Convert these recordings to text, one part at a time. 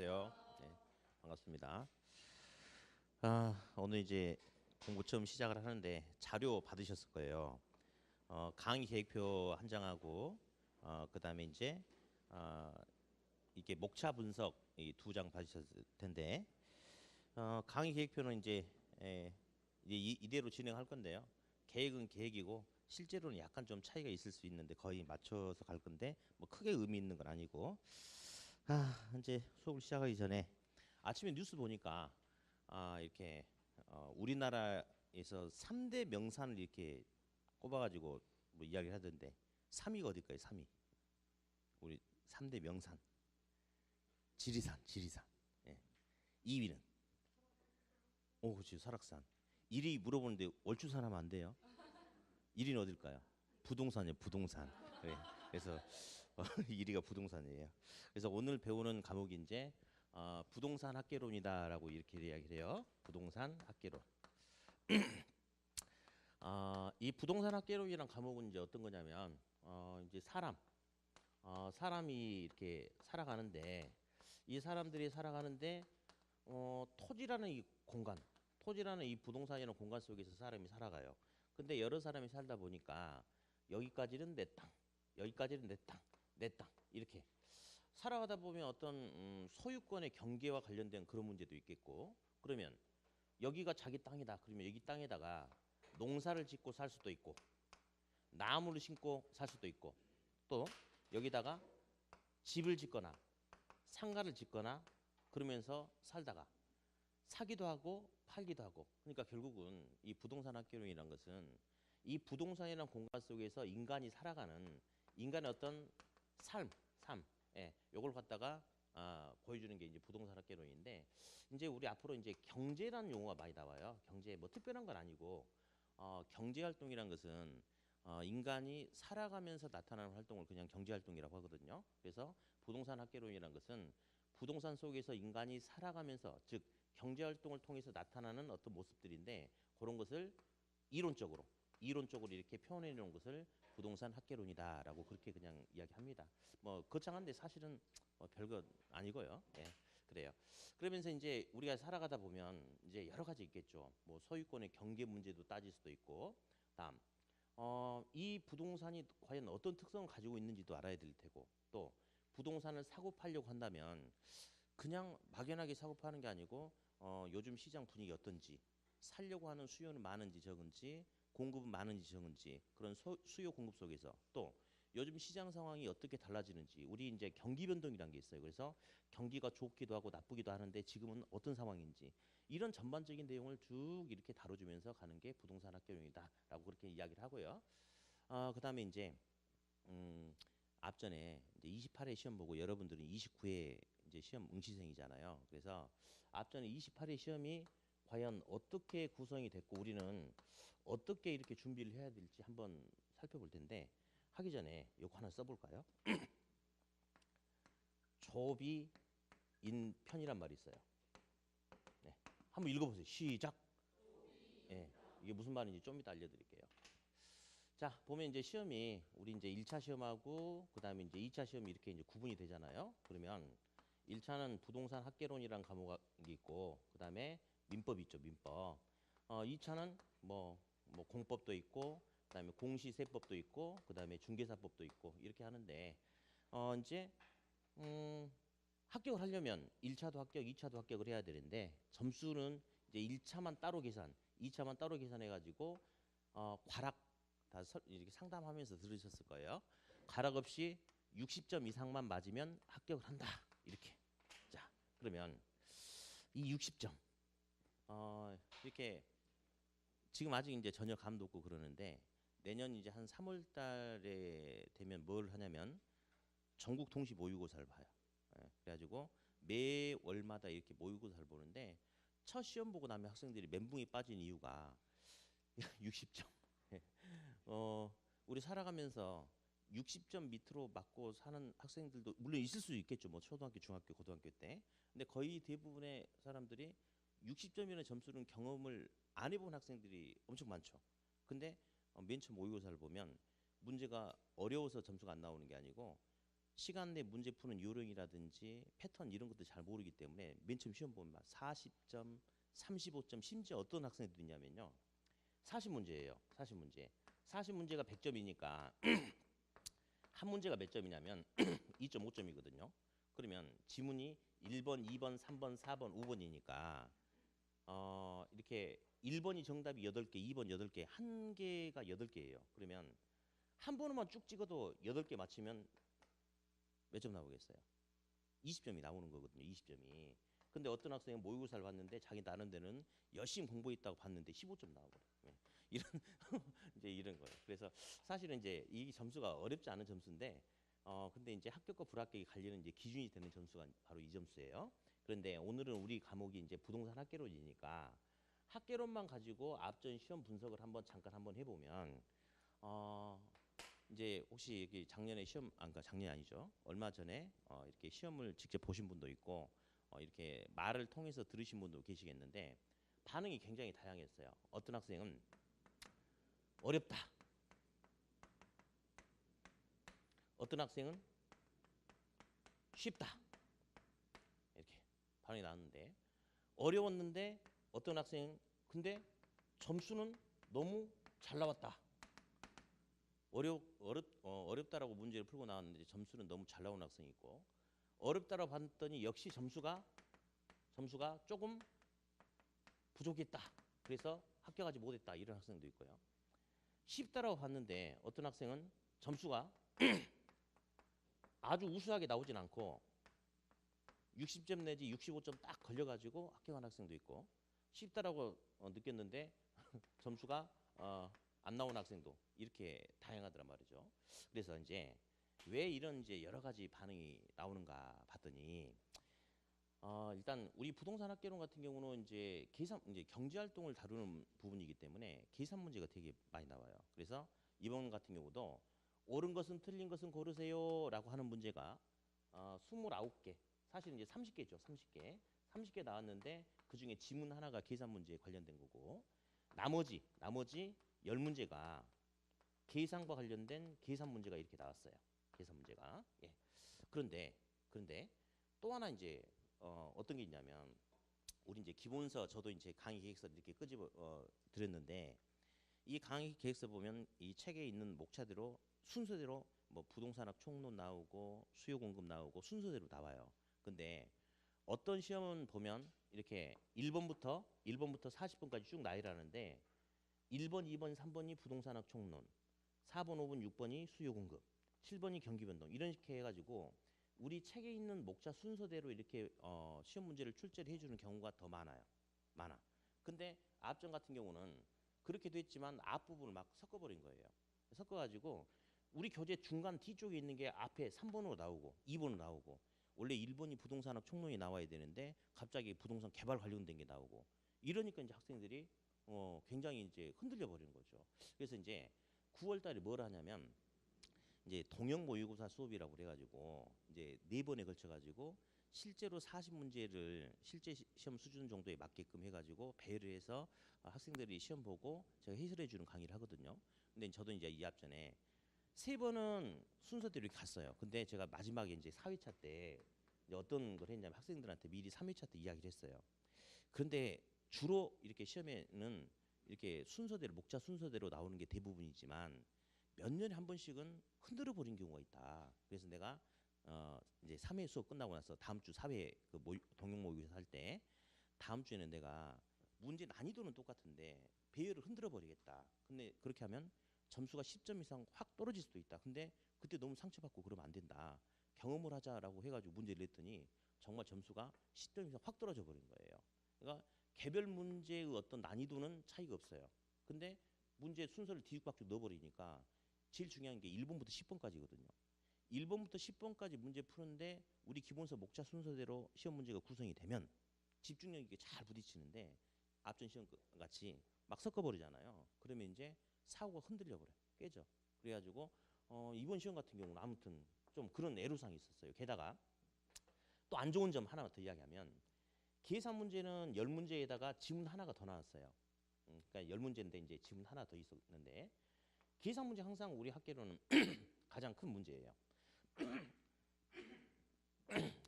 안녕하세요. 네, 반갑습니다. 오늘 이제 공부 처음 시작을 하는데 자료 받으셨을 거예요. 강의 계획표 한 장하고 그다음에 이제 어, 이게 목차 분석 이 두 장 받으셨을 텐데 강의 계획표는 이제 이대로 진행할 건데요. 계획은 계획이고 실제로는 약간 좀 차이가 있을 수 있는데 거의 맞춰서 갈 건데 뭐 크게 의미 있는 건 아니고 이제 수업을 시작하기 전에 아침에 뉴스 보니까 이렇게 우리나라에서 3대 명산을 이렇게 꼽아가지고 뭐 이야기를 하던데 3위가 어딜까요? 3위. 우리 3대 명산. 지리산, 지리산. 예. 2위는 그렇지, 설악산. 1위 물어보는데 월주산 하면 안 돼요. 1위는 어딜까요? 부동산이요, 부동산. 그래. 그래서 1위가 부동산이에요. 그래서 오늘 배우는 과목이 이제 부동산 학개론이다라고 이렇게 이야기를 해요. 부동산 학개론. 이 부동산 학개론이란 과목은 이제 어떤 거냐면 이제 사람이 이렇게 살아가는데 이 사람들이 살아가는데 토지라는 이 공간, 토지라는 이 부동산이라는 공간 속에서 사람이 살아가요. 근데 여러 사람이 살다 보니까 여기까지는 내 땅, 여기까지는 내 땅, 내 땅 이렇게 살아가다 보면 어떤 소유권의 경계와 관련된 그런 문제도 있겠고 그러면 여기가 자기 땅이다. 그러면 여기 땅에다가 농사를 짓고 살 수도 있고 나무를 심고 살 수도 있고 또 여기다가 집을 짓거나 상가를 짓거나 그러면서 살다가 사기도 하고 팔기도 하고 그러니까 결국은 이 부동산 학개론이라는 것은 이 부동산이라는 공간 속에서 인간이 살아가는 인간의 어떤 삶, 요걸 갖다가 보여주는 게 이제 부동산 학개론인데 이제 우리 앞으로 이제 경제라는 용어가 많이 나와요. 경제 뭐 특별한 건 아니고 경제 활동이란 것은 인간이 살아가면서 나타나는 활동을 그냥 경제 활동이라고 하거든요. 그래서 부동산 학개론이라는 것은 부동산 속에서 인간이 살아가면서 즉 경제 활동을 통해서 나타나는 어떤 모습들인데 그런 것을 이론적으로 이렇게 표현해 놓은 것을 부동산 학개론이다라고 그렇게 그냥 이야기합니다. 뭐 거창한데 사실은 별거 아니고요. 예. 그래요. 그러면서 이제 우리가 살아가다 보면 이제 여러 가지 있겠죠. 뭐 소유권의 경계 문제도 따질 수도 있고, 다음 이 부동산이 과연 어떤 특성을 가지고 있는지도 알아야 될 테고, 또 부동산을 사고 팔려고 한다면 그냥 막연하게 사고 파는 게 아니고 요즘 시장 분위기 어떤지 살려고 하는 수요는 많은지 적은지 공급은 많은지 적은지 그런 수요 공급 속에서 또 요즘 시장 상황이 어떻게 달라지는지 우리 이제 경기 변동이라는 게 있어요. 그래서 경기가 좋기도 하고 나쁘기도 하는데 지금은 어떤 상황인지 이런 전반적인 내용을 쭉 이렇게 다뤄주면서 가는 게 부동산 학개론이다라고 그렇게 이야기를 하고요. 그다음에 이제 음, 앞전에 이제 28회 시험 보고 여러분들은 29회 이제 시험 응시생이잖아요. 그래서 앞전에 28회 시험이 과연 어떻게 구성이 됐고 우리는 어떻게 이렇게 준비를 해야 될지 한번 살펴볼 텐데 하기 전에 이거 하나 써볼까요? 조비인편이란 말이 있어요. 네, 한번 읽어보세요. 시작. 예, 이게 무슨 말인지 좀 이따 알려드릴게요. 자, 보면 이제 시험이 우리 이제 1차 시험하고 그다음에 이제 2차 시험이 이렇게 이제 구분이 되잖아요. 그러면 1차는 부동산 학개론이라는 과목이 있고 그다음에 민법이 있죠, 민법. 2차는 뭐 공법도 있고 그다음에 공시세법도 있고 그다음에 중개사법도 있고 이렇게 하는데 이제 음, 합격을 하려면 1차도 합격, 2차도 합격을 해야 되는데 점수는 이제 1차만 따로 계산, 2차만 따로 계산해 가지고 과락 다 이렇게 상담하면서 들으셨을 거예요. 가락 없이 60점 이상만 맞으면 합격을 한다. 이렇게. 자, 그러면 이 60점 이렇게 지금 아직 이제 전혀 감도 없고 그러는데 내년 이제 한 3월 달에 되면 뭘 하냐면 전국 통시 모의고사를 봐요. 그래가지고 매 월마다 이렇게 모의고사를 보는데 첫 시험 보고 나면 학생들이 멘붕이 빠진 이유가 60점. 우리 살아가면서 60점 밑으로 맞고 사는 학생들도 물론 있을 수 있겠죠. 뭐 초등학교, 중학교, 고등학교 때. 근데 거의 대부분의 사람들이 60점이라는 점수는 경험을 안 해본 학생들이 엄청 많죠. 근데 맨 처음 모의고사를 보면 문제가 어려워서 점수가 안 나오는 게 아니고 시간 내 문제 푸는 요령이라든지 패턴 이런 것도 잘 모르기 때문에 맨 처음 시험 보면 막 40점, 35점, 심지어 어떤 학생들이 있냐면요. 40문제예요. 40문제. 40문제가 100점이니까 한 문제가 몇 점이냐면 2.5점이거든요. 그러면 지문이 1번, 2번, 3번, 4번, 5번이니까 이렇게 1번이 정답이 8개, 2번 8개, 한 개가 8개예요. 그러면 한 번만 쭉 찍어도 8개 맞히면 몇 점 나오겠어요? 20점이 나오는 거거든요. 20점이. 근데 어떤 학생은 모의고사를 봤는데 자기 나름대로는 열심히 공부했다고 봤는데 15점 나와버려요. 예. 이런 이제 이런 거예요. 그래서 사실은 이제 이 점수가 어렵지 않은 점수인데 근데 이제 합격과 불합격이 갈리는 이제 기준이 되는 점수가 바로 이 점수예요. 그런데 오늘은 우리 과목이 이제 부동산 학개론이니까 학개론만 가지고 앞전 시험 분석을 한번 잠깐 한번 해보면 이제 혹시 여기 작년에 시험 그러니까 작년이 아니죠. 얼마 전에 이렇게 시험을 직접 보신 분도 있고 이렇게 말을 통해서 들으신 분도 계시겠는데 반응이 굉장히 다양했어요. 어떤 학생은 어렵다. 어떤 학생은 쉽다. 이렇게 반응이 나왔는데 어려웠는데 어떤 학생은 근데 점수는 너무 잘 나왔다. 어렵다라고 문제를 풀고 나왔는데 점수는 너무 잘 나온 학생이 있고 어렵다라고 봤더니 역시 점수가 조금 부족했다. 그래서 합격하지 못했다. 이런 학생도 있고요. 쉽다라고 봤는데 어떤 학생은 점수가 아주 우수하게 나오진 않고 60점 내지 65점 딱 걸려가지고 합격한 학생도 있고 쉽다라고 느꼈는데 점수가 안 나온 학생도 이렇게 다양하더란 말이죠. 그래서 이제 왜 이런 이제 여러 가지 반응이 나오는가 봤더니 일단 우리 부동산 학개론 같은 경우는 이제 이제 경제 활동을 다루는 부분이기 때문에 계산 문제가 되게 많이 나와요. 그래서 이번 같은 경우도 옳은 것은 틀린 것은 고르세요라고 하는 문제가 29개, 사실 이제 30개죠. 30개 나왔는데 그 중에 지문 하나가 계산 문제에 관련된 거고 나머지 10문제가 계산과 관련된 계산 문제가 이렇게 나왔어요. 계산 문제가. 예. 그런데 또 하나 이제 어떤 게 있냐면 우리 이제 기본서 저도 이제 강의 계획서를 이렇게 끄집어 드렸는데 이 강의 계획서 보면 이 책에 있는 목차대로 순서대로 뭐 부동산학 총론 나오고 수요 공급 나오고 순서대로 나와요. 근데 어떤 시험은 보면 이렇게 1번부터 40번까지 쭉 나열하는데 1번, 2번, 3번이 부동산학 총론, 4번, 5번, 6번이 수요 공급, 7번이 경기 변동 이렇게 해가지고 우리 책에 있는 목차 순서대로 이렇게 시험 문제를 출제를 해주는 경우가 더 많아요. 많아. 근데 앞전 같은 경우는 그렇게 됐지만 앞부분을 막 섞어버린 거예요. 섞어가지고 우리 교재 중간 뒤쪽에 있는 게 앞에 3번으로 나오고 2번으로 나오고 원래 1번이 부동산학 총론이 나와야 되는데 갑자기 부동산 개발 관련된 게 나오고 이러니까 이제 학생들이 굉장히 이제 흔들려 버리는 거죠. 그래서 이제 9월 달에 뭘 하냐면 이제 동형 모의고사 수업이라고 그래가지고 이제 4번에 걸쳐가지고 실제로 40문제를 실제 시험 수준 정도에 맞게끔 해가지고 배열을 해서 학생들이 시험 보고 제가 해설해 주는 강의를 하거든요. 근데 저도 이제 이 앞전에 3번은 순서대로 이렇게 갔어요. 근데 제가 마지막에 이제 4회차 때 이제 어떤 걸 했냐면 학생들한테 미리 3회차 때 이야기를 했어요. 그런데 주로 이렇게 시험에는 이렇게 순서대로 목차 순서대로 나오는 게 대부분이지만 몇 년에 한 번씩은 흔들어 버린 경우가 있다. 그래서 내가 이제 3회 수업 끝나고 나서 다음 주 4회 그 동영 모의고사 할 때 다음 주에는 내가 문제 난이도는 똑같은데 배열을 흔들어 버리겠다. 근데 그렇게 하면 점수가 10점 이상 확 떨어질 수도 있다. 근데 그때 너무 상처받고 그러면 안 된다. 경험을 하자라고 해가지고 문제를 냈더니 정말 점수가 10점 이상 확 떨어져 버린 거예요. 그러니까 개별 문제의 어떤 난이도는 차이가 없어요. 근데 문제 순서를 뒤죽박죽 넣어버리니까 제일 중요한 게 1번부터 10번까지거든요. 1번부터 10번까지 문제 푸는데 우리 기본서 목차 순서대로 시험 문제가 구성이 되면 집중력 있게 잘 부딪히는데 앞전 시험 같이 막 섞어버리잖아요. 그러면 이제 사고가 흔들려 버려요. 깨져. 그래가지고 이번 시험 같은 경우는 아무튼 좀 그런 애로사항이 있었어요. 게다가 또 안 좋은 점 하나만 더 이야기하면 계산 문제는 10문제에다가 지문 하나가 더 나왔어요. 그러니까 10문제인데 이제 지문 하나 더 있었는데 계산 문제 항상 우리 학계로는 가장 큰 문제예요.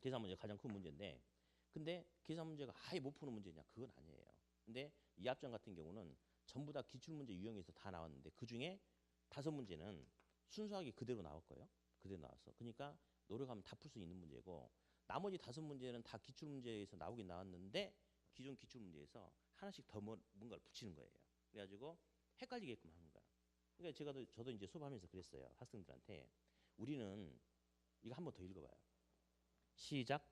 계산 문제 가장 큰 문제인데, 근데 계산 문제가 아예 못 푸는 문제냐? 그건 아니에요. 근데 이 합정 같은 경우는 전부 다 기출문제 유형에서 다 나왔는데 그 중에 5문제는 순수하게 그대로 나올 거예요. 그대로 나왔어. 그러니까 노력하면 다 풀 수 있는 문제고, 나머지 5문제는 다 기출문제에서 나오긴 나왔는데 기존 기출문제에서 하나씩 더 뭔가를 붙이는 거예요. 그래가지고 헷갈리게끔 하는 거야. 그러니까 저도 이제 수업하면서 그랬어요. 학생들한테 우리는 이거 한 번 더 읽어봐요. 시작.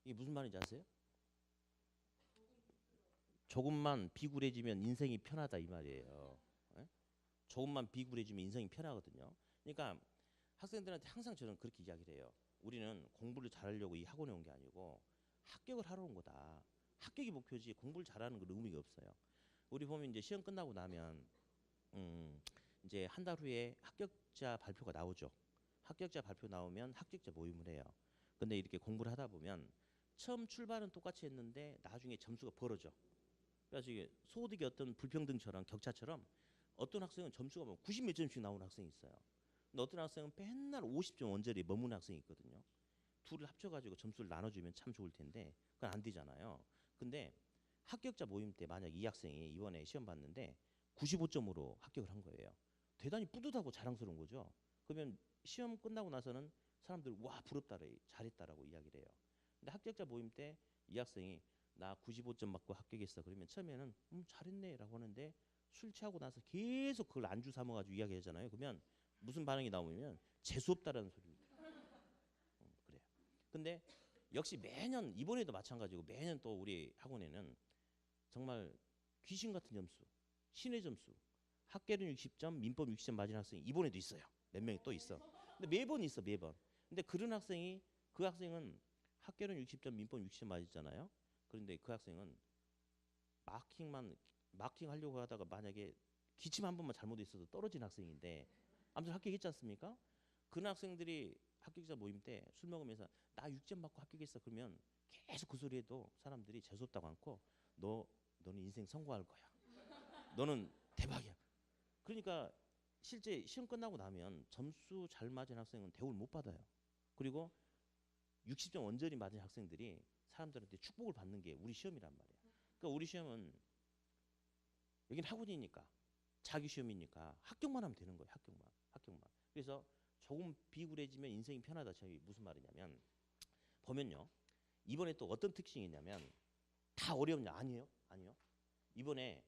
이게 무슨 말인지 아세요? 조금만 비굴해지면 인생이 편하다 이 말이에요. 예? 조금만 비굴해지면 인생이 편하거든요. 그러니까 학생들한테 항상 저는 그렇게 이야기를 해요. 우리는 공부를 잘하려고 이 학원에 온 게 아니고 합격을 하러 온 거다. 합격이 목표지 공부를 잘하는 건 의미가 없어요. 우리 보면 이제 시험 끝나고 나면 이제 한 달 후에 합격자 발표가 나오죠. 합격자 발표 나오면 합격자 모임을 해요. 근데 이렇게 공부를 하다 보면 처음 출발은 똑같이 했는데 나중에 점수가 벌어져. 그래서 이게 소득의 어떤 불평등처럼 격차처럼 어떤 학생은 점수가 뭐 90 몇 점씩 나오는 학생이 있어요. 근데 어떤 학생은 맨날 50점 원저리에 머무는 학생이 있거든요. 둘을 합쳐가지고 점수를 나눠주면 참 좋을 텐데 그건 안 되잖아요. 근데 합격자 모임 때 만약 이 학생이 이번에 시험 봤는데 95점으로 합격을 한 거예요. 대단히 뿌듯하고 자랑스러운 거죠. 그러면 시험 끝나고 나서는 사람들 와 부럽다 잘했다라고 이야기를 해요. 근데 합격자 모임 때 이 학생이 나 95점 받고 합격했어. 그러면 처음에는 잘했네라고 하는데 술 취하고 나서 계속 그걸 안주 삼아가지고 이야기하잖아요. 그러면 무슨 반응이 나오냐면 재수 없다라는 소리입니다. 그래요. 근데 역시 매년 이번에도 마찬가지고 매년 또 우리 학원에는 정말 귀신 같은 점수, 신의 점수, 학계는 60점, 민법 60점 맞은 학생이 이번에도 있어요. 몇 명이 또 있어. 근데 매번 있어 매번. 근데 그런 학생이 그 학생은 학계는 60점, 민법 60점 맞았잖아요. 그런데 그 학생은 마킹 하려고 하다가 만약에 기침 한 번만 잘못했어도 떨어진 학생인데 아무튼 합격했지 않습니까? 그런 학생들이 합격자 모임 때 술 먹으면서 나 6점 받고 합격했어 그러면 계속 그 소리 해도 사람들이 재수없다고 않고 너는 인생 성공할 거야. 너는 대박이야. 그러니까 실제 시험 끝나고 나면 점수 잘 맞은 학생은 대우를 못 받아요. 그리고 60점 원저리 맞은 학생들이 사람들한테 축복을 받는 게 우리 시험이란 말이에요. 그러니까 우리 시험은 여긴 학원이니까 자기 시험이니까 합격만 하면 되는 거예요. 합격만. 그래서 조금 비굴해지면 인생이 편하다. 저희 무슨 말이냐면 보면요. 이번에 또 어떤 특징이 있냐면 다 어렵냐? 아니에요. 이번에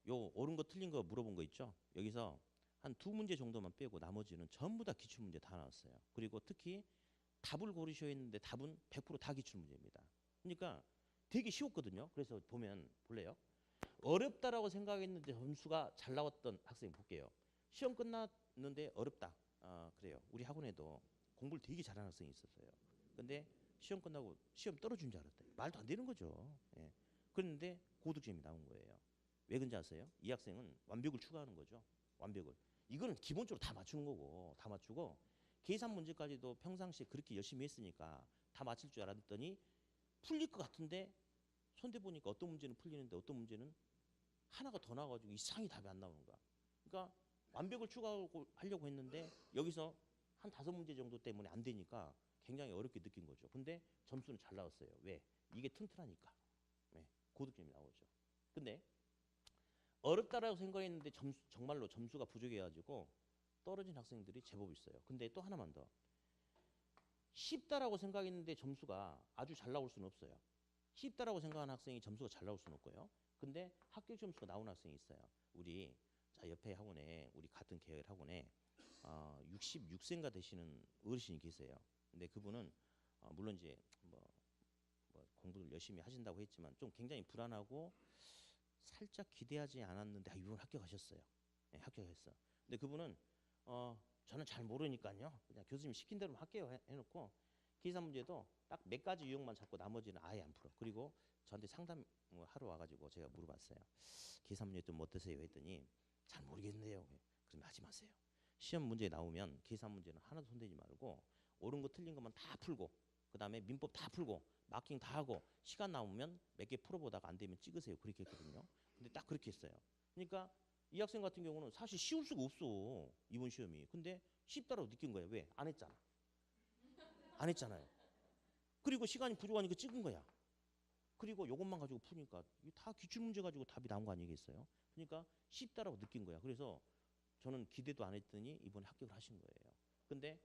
요 옳은 거 틀린 거 물어본 거 있죠. 여기서 한 2문제 정도만 빼고 나머지는 전부 다 기출문제 다 나왔어요. 그리고 특히 답을 고르셔야 했는데 답은 100%다 기출문제입니다. 그러니까 되게 쉬웠거든요. 그래서 보면 볼래요? 어렵다라고 생각했는데 점수가 잘 나왔던 학생 볼게요. 시험 끝났는데 어렵다. 그래요. 우리 학원에도 공부를 되게 잘하는 학생이 있었어요. 근데 시험 끝나고 시험 떨어진 줄 알았다. 말도 안 되는 거죠. 예. 그런데 고득점이 나온 거예요. 왜 그런지 아세요? 이 학생은 완벽을 추구하는 거죠. 완벽을. 이거는 기본적으로 다 맞추는 거고 다 맞추고 계산 문제까지도 평상시에 그렇게 열심히 했으니까 다 맞힐 줄 알았더니 풀릴 것 같은데 손대 보니까 어떤 문제는 풀리는데 어떤 문제는 하나가 더 나와가지고 이상이 답이 안 나오는 거야. 그러니까 완벽을 추구하려고 했는데 여기서 한 5문제 정도 때문에 안 되니까 굉장히 어렵게 느낀 거죠. 근데 점수는 잘 나왔어요. 왜? 이게 튼튼하니까. 네, 고득점이 나오죠. 근데 어렵다라고 생각했는데 정말로 점수가 부족해가지고 떨어진 학생들이 제법 있어요. 근데 또 하나만 더. 쉽다라고 생각했는데 점수가 아주 잘 나올 수는 없어요. 쉽다라고 생각하는 학생이 점수가 잘 나올 수는 없고요. 근데 합격 점수가 나오는 학생이 있어요. 우리 옆에 학원에 우리 같은 계열 학원에 66세인가 되시는 어르신이 계세요. 근데 그분은 물론 이제 뭐 공부를 열심히 하신다고 했지만 좀 굉장히 불안하고 살짝 기대하지 않았는데 이분 합격하셨어요. 네, 합격했어. 근데 그분은 저는 잘 모르니까요. 그냥 교수님 시킨 대로 해놓고 계산 문제도 딱 몇 가지 유형만 잡고 나머지는 아예 안 풀어. 그리고 저한테 상담 하러 와가지고 제가 물어봤어요. 계산 문제 좀 어떠세요? 했더니 잘 모르겠네요. 그러면 하지 마세요. 시험 문제 나오면 계산 문제는 하나도 손대지 말고 옳은 거 틀린 것만 다 풀고 그 다음에 민법 다 풀고 마킹 다 하고 시간 남으면 몇 개 풀어보다가 안 되면 찍으세요. 그렇게 했거든요. 근데 딱 그렇게 했어요. 그러니까 이 학생 같은 경우는 사실 쉬울 수가 없어. 이번 시험이. 근데 쉽다라고 느낀 거예요. 왜? 안 했잖아. 안 했잖아요. 그리고 시간이 부족하니까 찍은 거야. 그리고 요것만 가지고 푸니까 이게 다 기출문제 가지고 답이 나온 거 아니겠어요? 그러니까 쉽다라고 느낀 거야. 그래서 저는 기대도 안 했더니 이번에 합격을 하신 거예요. 근데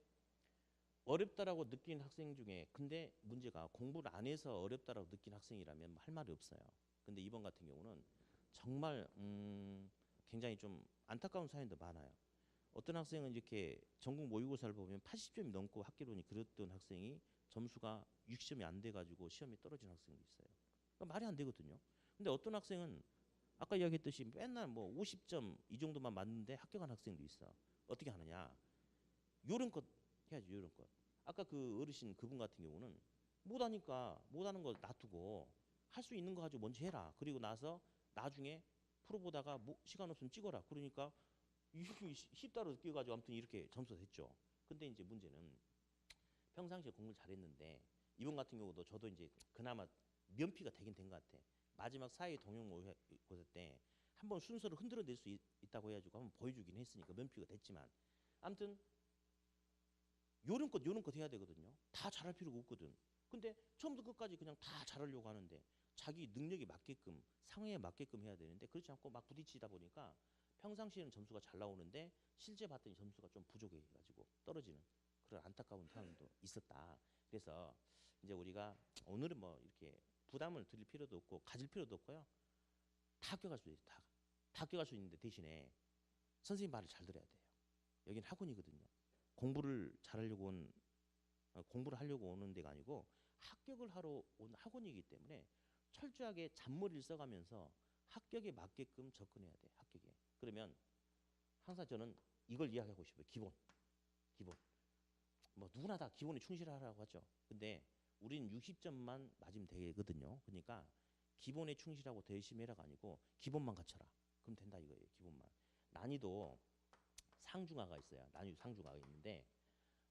어렵다라고 느낀 학생 중에 근데 문제가 공부를 안 해서 어렵다라고 느낀 학생이라면 할 말이 없어요. 근데 이번 같은 경우는 정말 굉장히 좀 안타까운 사연도 많아요. 어떤 학생은 이렇게 전국 모의고사를 보면 80점이 넘고 합격론이 그랬던 학생이 점수가 60점이 안 돼가지고 시험에 떨어진 학생도 있어요. 그러니까 말이 안 되거든요. 근데 어떤 학생은 아까 이야기했듯이 맨날 뭐 50점 이 정도만 맞는데 합격한 학생도 있어. 어떻게 하느냐? 요령껏 해야지 요령껏. 아까 그 어르신 그분 같은 경우는 못하니까 못하는 거 놔두고 할 수 있는 거 가지고 먼저 해라. 그리고 나서 나중에 프로 보다가 뭐 시간 없으면 찍어라. 그러니까 이게 쉽다로 느껴가지고 아무튼 이렇게 점수가 됐죠. 근데 이제 문제는 평상시에 공부를 잘했는데 이번 같은 경우도 저도 이제 그나마 면피가 되긴 된 것 같아. 마지막 사회 동영 모의고사 때 한번 순서를 흔들어 낼 수 있다고 해가지고 한번 보여주긴 했으니까 면피가 됐지만 아무튼 요령껏 해야 되거든요. 다 잘할 필요가 없거든. 근데 처음부터 끝까지 그냥 다 잘하려고 하는데 자기 능력에 맞게끔 상황에 맞게끔 해야 되는데 그렇지 않고 막 부딪히다 보니까 평상시에는 점수가 잘 나오는데 실제 봤더니 점수가 좀 부족해가지고 떨어지는 그런 안타까운 상황도 있었다. 그래서 이제 우리가 오늘은 뭐 이렇게 부담을 드릴 필요도 없고 가질 필요도 없고요. 다 합격할 수 있어요. 다 합격할 수 있는데 대신에 선생님 말을 잘 들어야 돼요. 여기는 학원이거든요. 공부를 잘하려고 공부를 하려고 오는 데가 아니고 합격을 하러 온 학원이기 때문에 철저하게 잔머리를 써가면서 합격에 맞게끔 접근해야 돼. 합격에. 그러면 항상 저는 이걸 이야기하고 싶어요. 기본. 뭐 누구나 다 기본에 충실하라고 하죠. 근데 우린 60점만 맞으면 되거든요. 그러니까 기본에 충실하고 더 열심히 해라가 아니고 기본만 갖춰라. 그럼 된다 이거예요. 기본만. 난이도 상중하가 있어요. 난이도 상중하가 있는데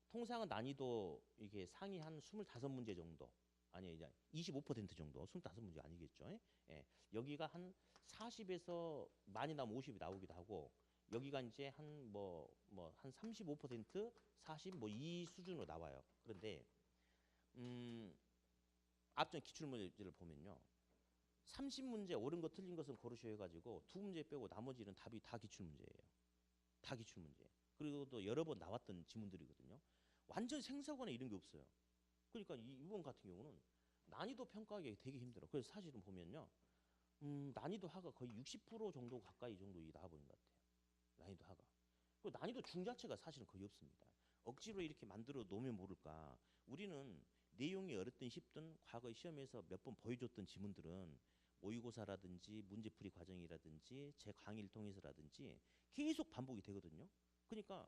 통상은 난이도 이게 상위 한 25문제 정도 아니 이제 25% 정도 25문제 아니겠죠. 예. 여기가 한 40에서 많이 나오면 50이 나오기도 하고 여기가 이제 한 한 35% 40 뭐 이 수준으로 나와요. 그런데 앞전 기출문제를 보면요. 30문제 옳은 거 틀린 것은 고르셔 가지고 두 문제 빼고 나머지는 답이 다 기출문제예요. 다 기출문제. 그리고 또 여러 번 나왔던 지문들이거든요. 완전 생사관에 이런 게 없어요. 그러니까 이번 같은 경우는 난이도 평가하기 되게 힘들어. 그래서 사실은 보면요. 난이도 하가 거의 60% 정도 가까이 정도 나와버린 것 같아요. 난이도 하가. 그리고 난이도 중 자체가 사실은 거의 없습니다. 억지로 이렇게 만들어 놓으면 모를까. 우리는 내용이 어렵든 쉽든 과거 시험에서 몇 번 보여줬던 지문들은 모의고사라든지 문제풀이 과정이라든지 제 강의를 통해서라든지 계속 반복이 되거든요. 그러니까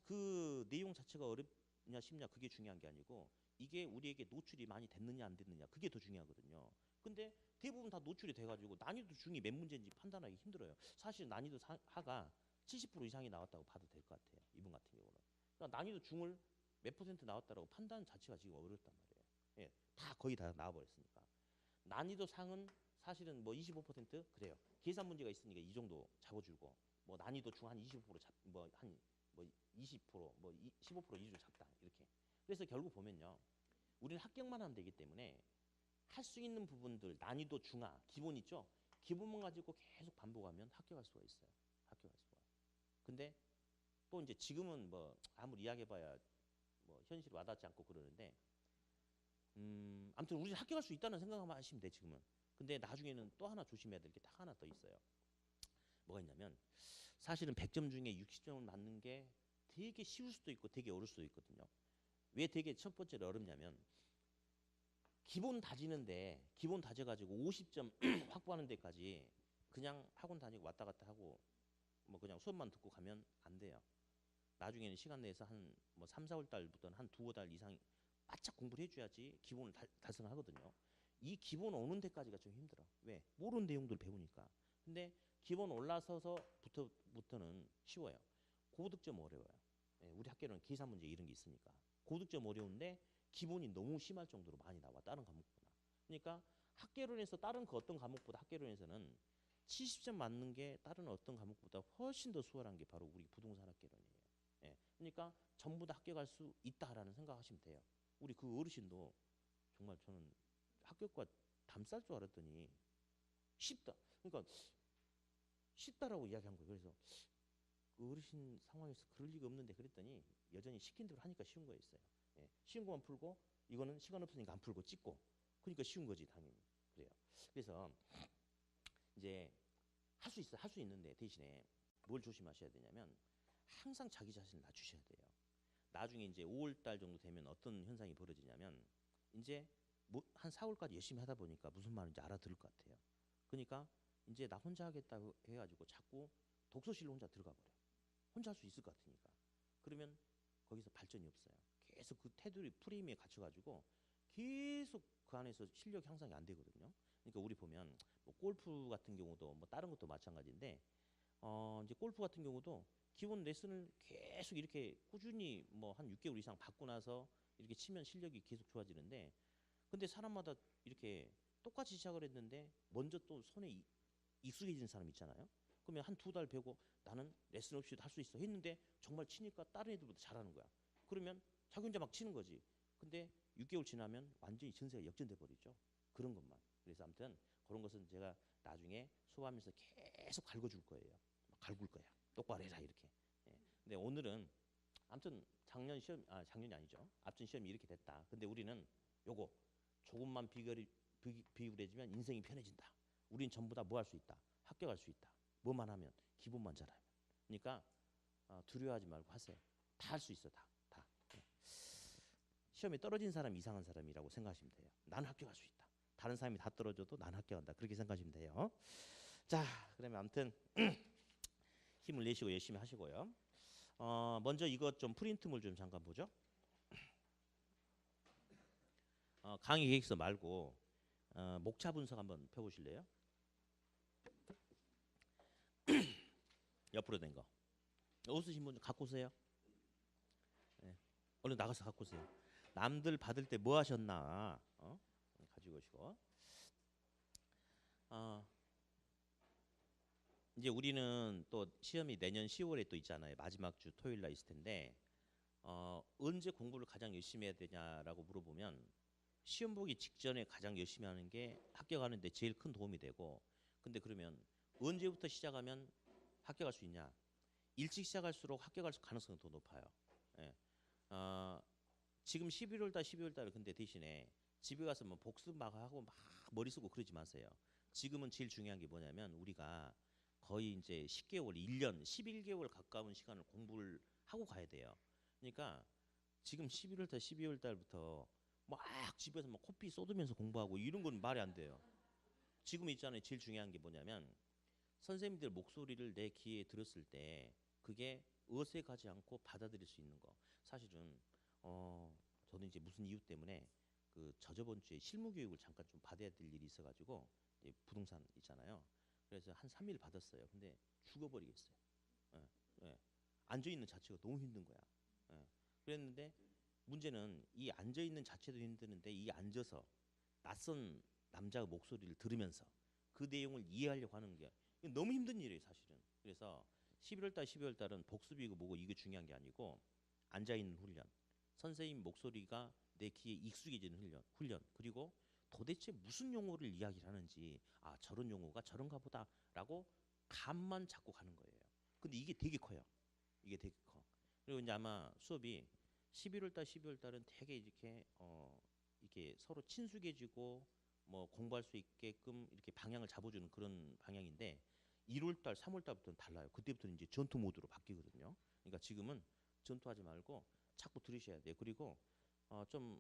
그 내용 자체가 어렵냐 쉽냐 그게 중요한 게 아니고 이게 우리에게 노출이 많이 됐느냐 안 됐느냐 그게 더 중요하거든요. 근데 대부분 다 노출이 돼가지고 난이도 중이 몇 문제인지 판단하기 힘들어요. 사실 난이도 하가 70% 이상이 나왔다고 봐도 될 것 같아요. 이번 같은 경우는. 그러니까 난이도 중을 몇 퍼센트 나왔다라고 판단 자체가 지금 어렵단 말이에요. 예, 다 거의 다 나와버렸으니까. 난이도 상은 사실은 뭐 25% 그래요. 계산 문제가 있으니까 이 정도 잡아주고 뭐 난이도 중 한 25%뭐 15% 이주 잡다 이렇게. 그래서 결국 보면요. 우리는 합격만 하면 되기 때문에 할 수 있는 부분들 난이도 중하 기본 있죠. 기본만 가지고 계속 반복하면 합격할 수가 있어요. 합격할 수가. 근데 또 이제 지금은 뭐 아무리 이야기해봐야 뭐 현실이 와닿지 않고 그러는데 아무튼 우리 합격할 수 있다는 생각만 하시면 돼 지금은. 근데 나중에는 또 하나 조심해야 될 게 딱 하나 더 있어요. 뭐가 있냐면 사실은 100점 중에 60점을 맞는 게 되게 쉬울 수도 있고 되게 어려울 수도 있거든요. 왜 되게 첫 번째로 어렵냐면 기본 다지는데 기본 다져가지고 50점 확보하는 데까지 그냥 학원 다니고 왔다 갔다 하고 뭐 그냥 수업만 듣고 가면 안 돼요. 나중에는 시간 내서 한 뭐 3, 4월 달부터는 한 두어 달 이상 바짝 공부를 해줘야지 기본을 달성하거든요. 이 기본 오는 데까지가 좀 힘들어. 왜? 모르는 내용들 배우니까. 근데 기본 올라서서부터는 쉬워요. 고득점 어려워요. 예, 우리 학교는 계산 문제 이런 게 있으니까. 고득점 어려운데 기본이 너무 심할 정도로 많이 나와. 다른 과목보다. 그러니까 학계론에서 다른 그 어떤 과목보다 학계론에서는 70점 맞는 게 다른 어떤 과목보다 훨씬 더 수월한 게 바로 우리 부동산 학계론이에요. 예. 그러니까 전부 다 합격할 수 있다라는 생각하시면 돼요. 우리 그 어르신도 정말 저는 합격과 담쌀 줄 알았더니 쉽다. 그러니까 쉽다라고 이야기한 거예요. 그래서 그 어르신 상황에서 그럴 리가 없는데 그랬더니 여전히 시킨 대로 하니까 쉬운 거였어요. 예, 쉬운 것만 풀고 이거는 시간 없으니까 안 풀고 찍고 그러니까 쉬운 거지 당연히. 그래요. 그래서 이제 할 수 있어 할 수 있는데 대신에 뭘 조심하셔야 되냐면 항상 자기 자신을 낮추셔야 돼요. 나중에 이제 5월 달 정도 되면 어떤 현상이 벌어지냐면 이제 뭐한 4월까지 열심히 하다 보니까 무슨 말인지 알아들을 것 같아요. 그러니까 이제 나 혼자 하겠다고 해가지고 자꾸 독서실로 혼자 들어가 버려. 혼자 할 수 있을 것 같으니까. 그러면 거기서 발전이 없어요. 계속 그 테두리 프레임에 갇혀가지고 계속 그 안에서 실력 향상이 안 되거든요. 그러니까 우리 보면 뭐 골프 같은 경우도 뭐 다른 것도 마찬가지인데 이제 골프 같은 경우도 기본 레슨을 계속 이렇게 꾸준히 뭐 한 6개월 이상 받고 나서 이렇게 치면 실력이 계속 좋아지는데 근데 사람마다 이렇게 똑같이 시작을 했는데 먼저 또 손에 익숙해지는 사람 있잖아요. 그러면 한 2달 배우고 나는 레슨 없이도 할 수 있어 했는데 정말 치니까 다른 애들보다 잘하는 거야. 그러면 자기 혼자 막 치는 거지. 근데 6개월 지나면 완전히 전세가 역전돼 버리죠. 그런 것만. 그래서 아무튼 그런 것은 제가 나중에 수업하면서 계속 갈궈줄 거예요. 막 갈굴 거야. 똑바로 해라 이렇게. 예. 근데 오늘은 아무튼 작년 시험 작년이 아니죠. 앞전 시험이 이렇게 됐다. 근데 우리는 요거 조금만 비교해주면 인생이 편해진다. 우린 전부 다 뭐 할 수 있다. 합격할 수 있다. 뭐만 하면 기본만 잘하면. 그러니까 두려워하지 말고 하세요. 다 할 수 있어 다. 다. 예. 시험에 떨어진 사람 이상한 사람이라고 생각하시면 돼요. 난 합격할 수 있다. 다른 사람이 다 떨어져도 난 합격한다. 그렇게 생각하시면 돼요. 자, 그러면 아무튼 힘을 내시고 열심히 하시고요. 먼저 이것 좀 프린트물 좀 잠깐 보죠. 강의 계획서 말고 목차 분석 한번 펴보실래요? 옆으로 된 거. 없으신 분 갖고 오세요. 네. 얼른 나가서 갖고 오세요. 남들 받을 때 뭐 하셨나 가지고 오시고. 이제 우리는 또 시험이 내년 10월에 또 있잖아요. 마지막 주 토요일 날 있을 텐데 언제 공부를 가장 열심히 해야 되냐라고 물어보면 시험 보기 직전에 가장 열심히 하는 게 합격하는 데 제일 큰 도움이 되고 근데 그러면 언제부터 시작하면 합격할 수 있냐? 일찍 시작할수록 합격할 가능성이 더 높아요. 예. 지금 11월 달 12월 달에 근데 대신에 집에 가서 뭐 복습 막 하고 막 머리 쓰고 그러지 마세요. 지금은 제일 중요한 게 뭐냐면 우리가 거의 이제 10개월, 1년, 11개월 가까운 시간을 공부를 하고 가야 돼요. 그러니까 지금 11월 달, 12월 달부터 막 집에서 막 코피 쏟으면서 공부하고 이런 건 말이 안 돼요. 지금 있잖아요. 제일 중요한 게 뭐냐면 선생님들 목소리를 내 귀에 들었을 때 그게 어색하지 않고 받아들일 수 있는 거. 사실은 저는 이제 무슨 이유 때문에 그 저저번 주에 실무 교육을 잠깐 좀 받아야 될 일이 있어가지고 부동산 있잖아요. 그래서 한 3일 받았어요. 근데 죽어버리겠어요. 예, 예. 앉아 있는 자체가 너무 힘든 거야. 예. 그랬는데 문제는 이 앉아 있는 자체도 힘드는데 이 앉아서 낯선 남자의 목소리를 들으면서 그 내용을 이해하려고 하는 게 너무 힘든 일이에요, 사실은. 그래서 11월 달, 12월 달은 복습이고 뭐고 이게 중요한 게 아니고 앉아 있는 훈련, 선생님 목소리가 내 귀에 익숙해지는 훈련, 그리고 도대체 무슨 용어를 이야기를 하는지 저런 용어가 저런가 보다라고 감만 잡고 가는 거예요. 근데 이게 되게 커요. 이게 되게 커. 그리고 이제 아마 수업이 11월 달, 12월 달은 되게 이렇게 서로 친숙해지고 뭐 공부할 수 있게끔 이렇게 방향을 잡아주는 그런 방향인데 1월 달, 3월 달부터는 달라요. 그때부터는 이제 전투 모드로 바뀌거든요. 그러니까 지금은 전투하지 말고 자꾸 들으셔야 돼요. 그리고 좀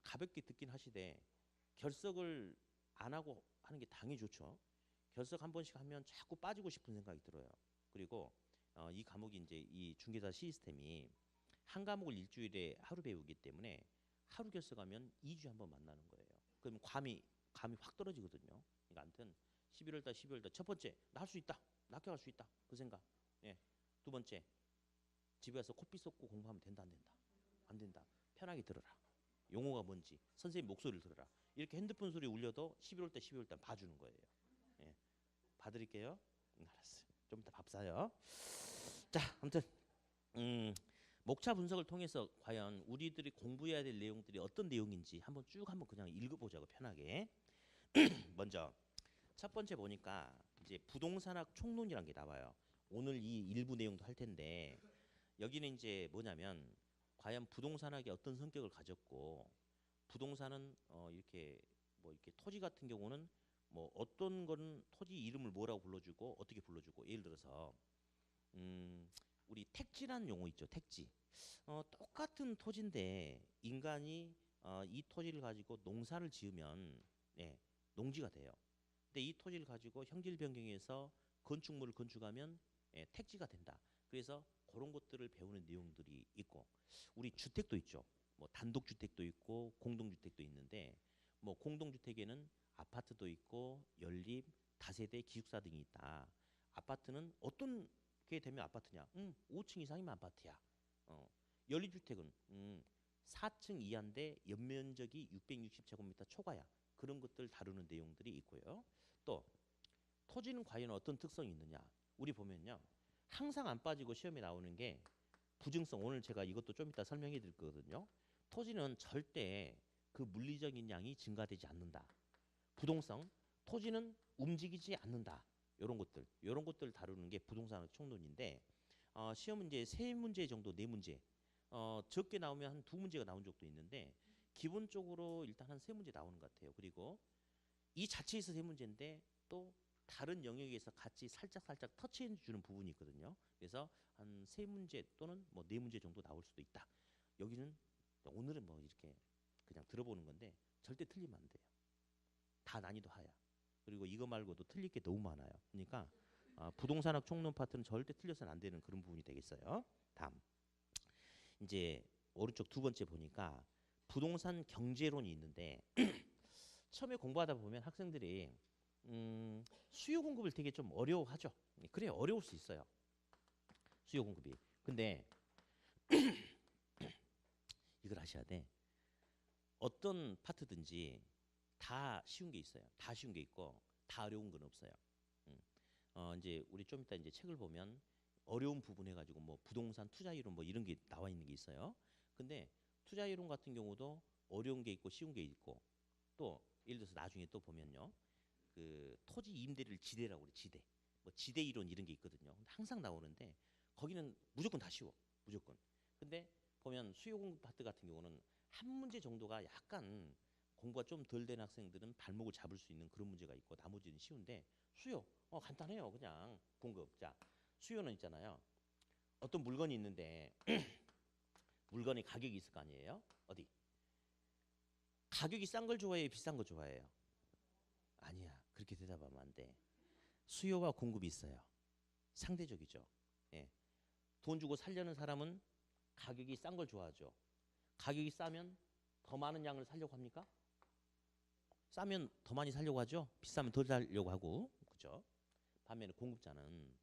가볍게 듣긴 하시되 결석을 안 하고 하는 게 당연히 좋죠. 결석 한 번씩 하면 자꾸 빠지고 싶은 생각이 들어요. 그리고 이 과목이 이제 이 중개사 시스템이 한 과목을 일주일에 하루 배우기 때문에 하루 결석하면 2주에 한 번 만나는 거예요. 그럼 감이 확 떨어지거든요. 그러니까 아무튼 11월 달, 12월 달 첫 번째 나 할 수 있다. 나 합격할 수 있다. 그 생각. 예. 두 번째 집에 가서 코피 쏟고 공부하면 된다 안 된다. 안 된다. 편하게 들어라. 용어가 뭔지 선생님 목소리를 들어라. 이렇게 핸드폰 소리 울려도 11월 달, 12월 달 봐주는 거예요. 예. 봐드릴게요. 알았어요. 좀 이따 밥 사요. 자, 아무튼 목차 분석을 통해서 과연 우리들이 공부해야 될 내용들이 어떤 내용인지 한번 그냥 읽어보자고 편하게. 먼저 첫 번째 보니까 이제 부동산학 총론이란 게 나와요. 오늘 이 일부 내용도 할 텐데 여기는 이제 뭐냐면 과연 부동산학이 어떤 성격을 가졌고 부동산은 이렇게 뭐 이렇게 토지 같은 경우는 뭐 어떤 거는 토지 이름을 뭐라고 불러주고 어떻게 불러주고 예를 들어서 우리 택지라는 용어 있죠. 택지. 똑같은 토지인데 인간이 이 토지를 가지고 농사를 지으면 예, 농지가 돼요. 근데 이 토지를 가지고 형질 변경해서 건축물을 건축하면 예, 택지가 된다. 그래서 그런 것들을 배우는 내용들이 있고 우리 주택도 있죠. 뭐 단독 주택도 있고 공동 주택도 있는데 뭐 공동 주택에는 아파트도 있고 연립, 다세대, 기숙사 등이 있다. 아파트는 어떤 게 되면 아파트냐? 5층 이상이면 아파트야. 연립 주택은 4층 이하인데 연면적이 660제곱미터 초과야. 그런 것들 다루는 내용들이 있고요. 또 토지는 과연 어떤 특성이 있느냐? 우리 보면요. 항상 안 빠지고 시험에 나오는 게 부증성. 오늘 제가 이것도 좀 이따 설명해 드릴 거거든요. 토지는 절대 그 물리적인 양이 증가되지 않는다. 부동성, 토지는 움직이지 않는다. 이런 것들 다루는 게 부동산학 총론인데 시험 문제 세 문제 정도 네 문제 적게 나오면 한 두 문제가 나온 적도 있는데 기본적으로 일단 한 세 문제 나오는 것 같아요. 그리고 이 자체에서 세 문제인데 또 다른 영역에서 같이 살짝 터치해 주는 부분이 있거든요. 그래서 한 세 문제 또는 뭐 네 문제 정도 나올 수도 있다. 여기는 오늘은 뭐 이렇게 그냥 들어보는 건데 절대 틀리면 안 돼요. 다 난이도 하야. 그리고 이거 말고도 틀릴 게 너무 많아요. 그러니까 부동산학 총론 파트는 절대 틀려서는 안 되는 그런 부분이 되겠어요. 다음 이제 오른쪽 두 번째 보니까 부동산 경제론이 있는데 처음에 공부하다 보면 학생들이 수요 공급을 되게 좀 어려워하죠. 그래 어려울 수 있어요. 수요 공급이. 근데 이걸 아셔야 돼. 어떤 파트든지 다 쉬운 게 있어요. 다 쉬운 게 있고 다 어려운 건 없어요. 이제 우리 좀 이따 이제 책을 보면 어려운 부분 해가지고 뭐 부동산 투자 이론 뭐 이런 게 나와 있는 게 있어요. 근데 투자 이론 같은 경우도 어려운 게 있고 쉬운 게 있고 또 예를 들어서 나중에 또 보면요. 그 토지 임대를 지대라고 그래. 지대. 뭐 지대 이론 이런 게 있거든요. 근데 항상 나오는데 거기는 무조건 다 쉬워. 무조건. 근데 보면 수요 공급 파트 같은 경우는 한 문제 정도가 약간 공부가 좀 덜 된 학생들은 발목을 잡을 수 있는 그런 문제가 있고 나머지는 쉬운데 수요 간단해요. 그냥 공급. 자, 수요는 있잖아요. 어떤 물건이 있는데 물건의 가격이 있을 거 아니에요? 어디? 가격이 싼 걸 좋아해요? 비싼 거 좋아해요? 아니야. 그렇게 대답하면 안 돼. 수요와 공급이 있어요. 상대적이죠. 예. 돈 주고 살려는 사람은 가격이 싼 걸 좋아하죠. 가격이 싸면 더 많은 양을 살려고 합니까? 싸면 더 많이 살려고 하죠. 비싸면 덜 살려고 하고. 그렇죠? 반면에 공급자는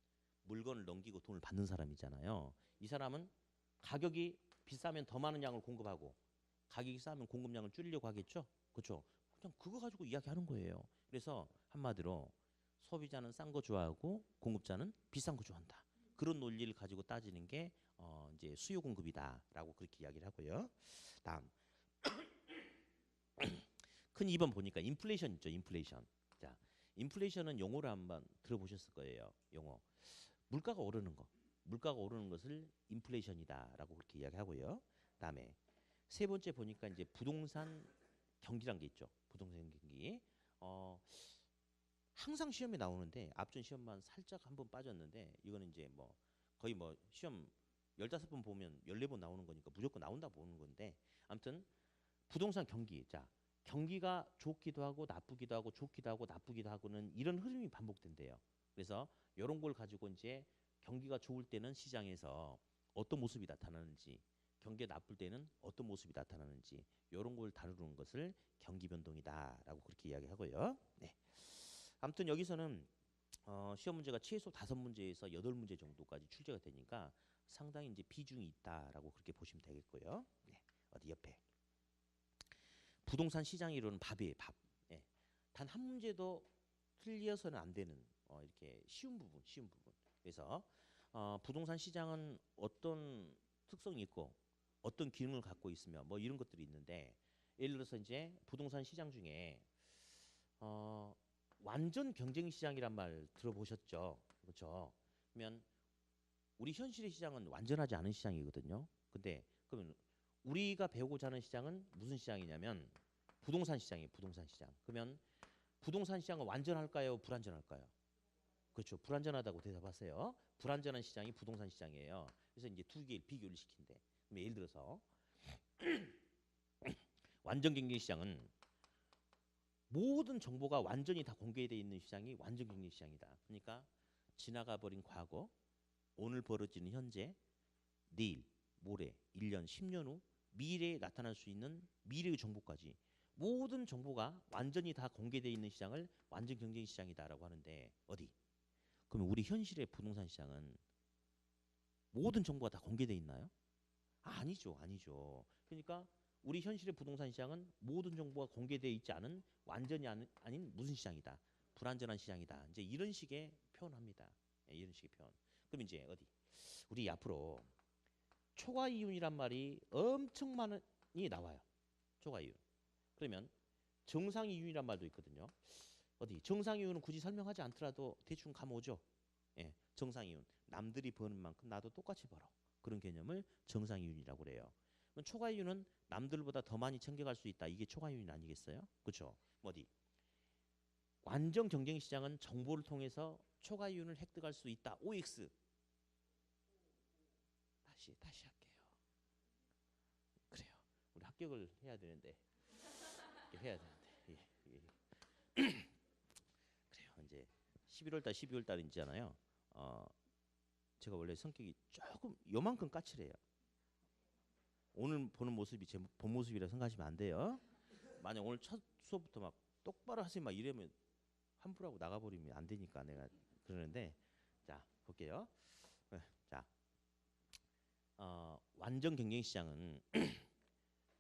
물건을 넘기고 돈을 받는 사람이잖아요. 이 사람은 가격이 비싸면 더 많은 양을 공급하고 가격이 싸면 공급량을 줄이려고 하겠죠. 그렇죠? 그냥 그거 가지고 이야기하는 거예요. 그래서 한마디로 소비자는 싼 거 좋아하고 공급자는 비싼 거 좋아한다. 그런 논리를 가지고 따지는 게 이제 수요 공급이다라고 그렇게 이야기를 하고요. 다음 큰 2번 보니까 인플레이션 있죠. 인플레이션. 자, 인플레이션은 용어를 한번 들어보셨을 거예요. 용어. 물가가 오르는 거. 물가가 오르는 것을 인플레이션이다라고 그렇게 이야기하고요. 다음에 세 번째 보니까 이제 부동산 경기란 게 있죠. 부동산 경기. 항상 시험에 나오는데 앞전 시험만 살짝 한번 빠졌는데 이거는 이제 뭐 거의 뭐 시험 15번 보면 14번 나오는 거니까 무조건 나온다 보는 건데 아무튼 부동산 경기. 자, 경기가 좋기도 하고 나쁘기도 하고 좋기도 하고 나쁘기도 하고는 이런 흐름이 반복된대요. 그래서 이런 걸 가지고 이제 경기가 좋을 때는 시장에서 어떤 모습이 나타나는지 경기가 나쁠 때는 어떤 모습이 나타나는지 이런 걸 다루는 것을 경기 변동이다라고 그렇게 이야기하고요. 네. 아무튼 여기서는 시험 문제가 최소 5문제에서 8문제 정도까지 출제가 되니까 상당히 이제 비중이 있다라고 그렇게 보시면 되겠고요. 네. 어디 옆에 부동산 시장 이론은 밥이에요. 밥. 예. 단 한 문제도 틀려서는 안 되는 이렇게 쉬운 부분. 그래서 부동산 시장은 어떤 특성이 있고 어떤 기능을 갖고 있으며 뭐 이런 것들이 있는데 예를 들어서 이제 부동산 시장 중에 완전 경쟁 시장이란 말 들어보셨죠? 그렇죠? 그러면 우리 현실의 시장은 완전하지 않은 시장이거든요. 근데 그러면 우리가 배우고자 하는 시장은 무슨 시장이냐면 부동산 시장이에요. 부동산 시장. 그러면 부동산 시장은 완전할까요? 불완전할까요? 그렇죠. 불완전하다고 대답하세요. 불완전한 시장이 부동산 시장이에요. 그래서 이제 두 개를 비교를 시킨대. 그럼 예를 들어서 완전 경쟁 시장은 모든 정보가 완전히 다 공개되어 있는 시장이 완전 경쟁 시장이다. 그러니까 지나가 버린 과거, 오늘 벌어지는 현재, 내일, 모레, 1년, 10년 후 미래에 나타날 수 있는 미래의 정보까지 모든 정보가 완전히 다 공개되어 있는 시장을 완전 경쟁 시장이다라고 하는데 어디? 그러면 우리 현실의 부동산 시장은 모든 정보가 다 공개되어 있나요? 아니죠, 아니죠. 그러니까 우리 현실의 부동산 시장은 모든 정보가 공개되어 있지 않은 완전히 아닌 무슨 시장이다. 불완전한 시장이다. 이제 이런 식의 표현합니다. 예, 이런 식의 표현. 그럼 이제 어디? 우리 앞으로 초과 이윤이란 말이 엄청 많이 나와요. 초과 이윤. 그러면 정상 이윤이란 말도 있거든요. 어디? 정상 이윤은 굳이 설명하지 않더라도 대충 감오죠. 예, 정상 이윤. 남들이 버는 만큼 나도 똑같이 벌어. 그런 개념을 정상 이윤이라고 그래요. 그럼 초과 이윤은 남들보다 더 많이 챙겨갈 수 있다. 이게 초과 이윤 아니겠어요? 그렇죠? 어디? 완전 경쟁 시장은 정보를 통해서 초과 이윤을 획득할 수 있다. OX. 다시 할게요. 그래요. 우리 합격을 해야 되는데 해야 되는데 그래요. 이제 11월 달, 12월 달이잖아요. 제가 원래 성격이 조금 요만큼 까칠해요. 오늘 보는 모습이 제 본 모습이라 생각하시면 안 돼요. 만약 오늘 첫 수업부터 막 똑바로 하세요 막 이러면 환불하고 나가버리면 안 되니까 내가 그러는데 자 볼게요. 자 완전 경쟁 시장은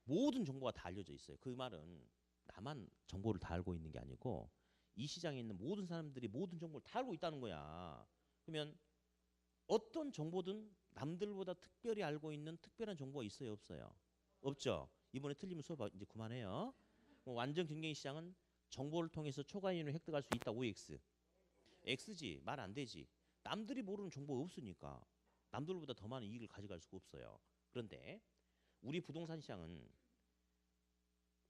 모든 정보가 다 알려져 있어요. 그 말은 나만 정보를 다 알고 있는 게 아니고 이 시장에 있는 모든 사람들이 모든 정보를 다 알고 있다는 거야. 그러면 어떤 정보든 남들보다 특별히 알고 있는 특별한 정보가 있어요, 없어요? 없죠. 이번에 틀리면 수업 이제 그만해요. 완전 경쟁 시장은 정보를 통해서 초과 이윤을 획득할 수 있다. OX. X지. 말 안 되지. 남들이 모르는 정보가 없으니까 남들보다 더 많은 이익을 가져갈 수가 없어요. 그런데 우리 부동산 시장은